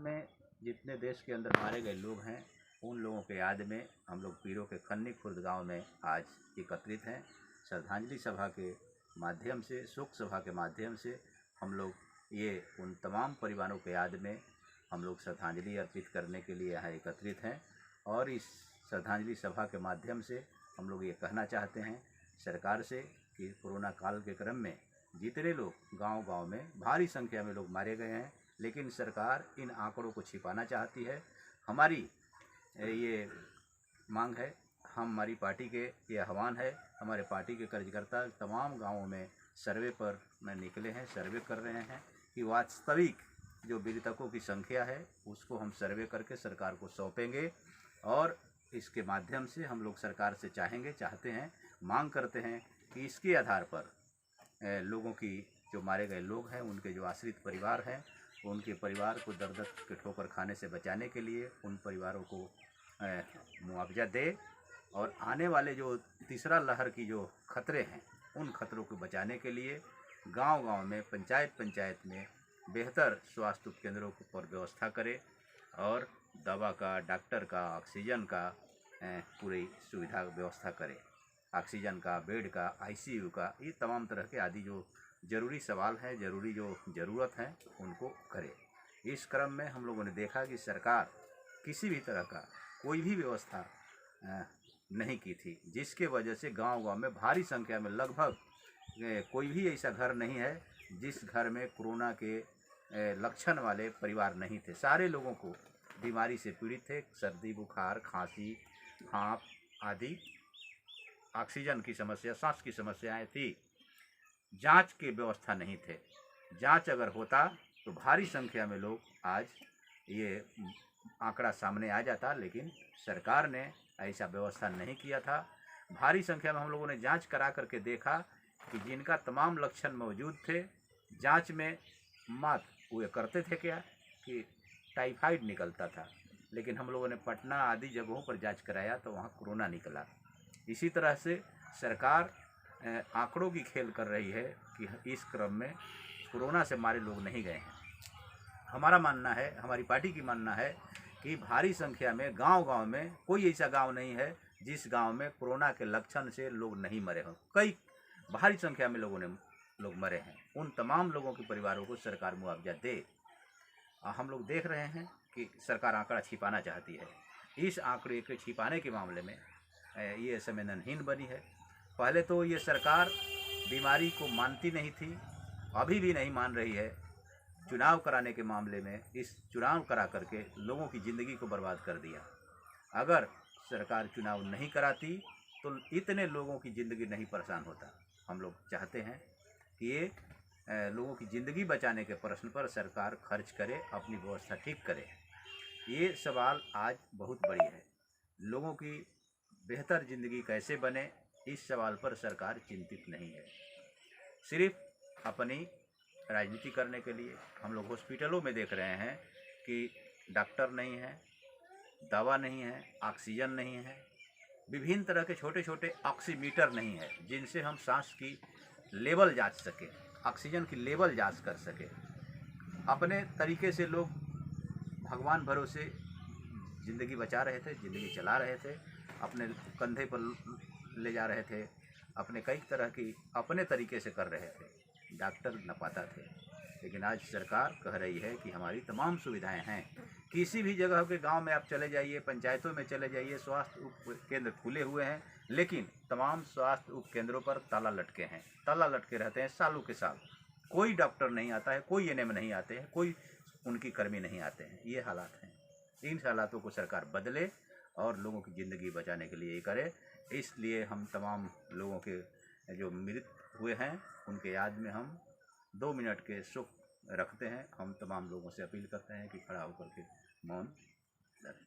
में जितने देश के अंदर मारे गए लोग हैं उन लोगों के याद में हम लोग पीरो के खन्नी खुर्द गांव में आज एकत्रित हैं। श्रद्धांजलि सभा के माध्यम से, शोक सभा के माध्यम से हम लोग ये उन तमाम परिवारों के याद में हम लोग श्रद्धांजलि अर्पित करने के लिए यहाँ एकत्रित हैं। और इस श्रद्धांजलि सभा के माध्यम से हम लोग ये कहना चाहते हैं सरकार से कि कोरोना काल के क्रम में जितने लोग गांव-गांव में भारी संख्या में लोग मारे गए हैं, लेकिन सरकार इन आंकड़ों को छिपाना चाहती है। हमारी ये मांग है, हमारी पार्टी के ये आह्वान है, हमारे पार्टी के कार्यकर्ता तमाम गांवों में सर्वे पर निकले हैं, सर्वे कर रहे हैं कि वास्तविक जो मृतकों की संख्या है उसको हम सर्वे करके सरकार को सौंपेंगे। और इसके माध्यम से हम लोग सरकार से चाहते हैं, मांग करते हैं कि इसके आधार पर लोगों की जो मारे गए लोग हैं, उनके जो आश्रित परिवार हैं, उनके परिवार को दर्द के ठोकर खाने से बचाने के लिए उन परिवारों को मुआवजा दे और आने वाले जो तीसरा लहर की जो खतरे हैं उन खतरों को बचाने के लिए गांव-गांव में, पंचायत में बेहतर स्वास्थ्य उपकेंद्रों पर व्यवस्था करे और दवा का, डॉक्टर का, ऑक्सीजन का पूरी सुविधा व्यवस्था करे। ऑक्सीजन का, बेड का, आईसीयू का, ये तमाम तरह के आदि जो ज़रूरी सवाल हैं, ज़रूरी जो ज़रूरत है उनको करे। इस क्रम में हम लोगों ने देखा कि सरकार किसी भी तरह का कोई भी व्यवस्था नहीं की थी, जिसके वजह से गांव-गांव में भारी संख्या में लगभग कोई भी ऐसा घर नहीं है जिस घर में कोरोना के लक्षण वाले परिवार नहीं थे। सारे लोगों को बीमारी से पीड़ित थे, सर्दी, बुखार, खांसी, हाँफ आदि, ऑक्सीजन की समस्या, सांस की समस्याएं थी। जांच की व्यवस्था नहीं थे। जांच अगर होता तो भारी संख्या में लोग आज ये आंकड़ा सामने आ जाता, लेकिन सरकार ने ऐसा व्यवस्था नहीं किया था। भारी संख्या में हम लोगों ने जांच करा करके देखा कि जिनका तमाम लक्षण मौजूद थे, जांच में मात्र वो करते थे क्या कि टाइफाइड निकलता था, लेकिन हम लोगों ने पटना आदि जगहों पर जांच कराया तो वहाँ कोरोना निकला। इसी तरह से सरकार आंकड़ों की खेल कर रही है कि इस क्रम में कोरोना से मारे लोग नहीं गए हैं। हमारा मानना है, हमारी पार्टी की मानना है कि भारी संख्या में गांव-गांव में कोई ऐसा गांव नहीं है जिस गांव में कोरोना के लक्षण से लोग नहीं मरे हों। कई भारी संख्या में लोग मरे हैं। उन तमाम लोगों के परिवारों को सरकार मुआवजा दे। हम लोग देख रहे हैं कि सरकार आंकड़ा छिपाना चाहती है। इस आंकड़े के छिपाने के मामले में ये संवेदनहीन बनी है। पहले तो ये सरकार बीमारी को मानती नहीं थी, अभी भी नहीं मान रही है। चुनाव कराने के मामले में इस चुनाव करा करके लोगों की ज़िंदगी को बर्बाद कर दिया। अगर सरकार चुनाव नहीं कराती तो इतने लोगों की ज़िंदगी नहीं परेशान होता। हम लोग चाहते हैं कि ये लोगों की ज़िंदगी बचाने के प्रश्न पर सरकार खर्च करे, अपनी व्यवस्था ठीक करे। ये सवाल आज बहुत बड़ी है। लोगों की बेहतर ज़िंदगी कैसे बने, इस सवाल पर सरकार चिंतित नहीं है। सिर्फ अपनी राजनीति करने के लिए हम लोग हॉस्पिटलों में देख रहे हैं कि डॉक्टर नहीं है, दवा नहीं है, ऑक्सीजन नहीं है, विभिन्न तरह के छोटे-छोटे ऑक्सीमीटर नहीं है जिनसे हम सांस की लेवल जांच सकें, ऑक्सीजन की लेवल जांच कर सकें। अपने तरीके से लोग भगवान भरोसे ज़िंदगी बचा रहे थे, ज़िंदगी चला रहे थे, अपने कंधे पर ले जा रहे थे, अपने कई तरह की अपने तरीके से कर रहे थे, डॉक्टर न पाता थे। लेकिन आज सरकार कह रही है कि हमारी तमाम सुविधाएं हैं। किसी भी जगह के गांव में आप चले जाइए, पंचायतों में चले जाइए, स्वास्थ्य उप केंद्र खुले हुए हैं, लेकिन तमाम स्वास्थ्य उप केंद्रों पर ताला लटके हैं, ताला लटके रहते हैं सालों के साल। कोई डॉक्टर नहीं आता है, कोई एएनएम नहीं आते हैं, कोई उनकी कर्मी नहीं आते हैं। ये हालात हैं। इन हालातों को सरकार बदले और लोगों की ज़िंदगी बचाने के लिए ये करे। इसलिए हम तमाम लोगों के जो मृत हुए हैं उनके याद में हम 2 मिनट के शोक रखते हैं। हम तमाम लोगों से अपील करते हैं कि खड़ा होकर के मौन धरें।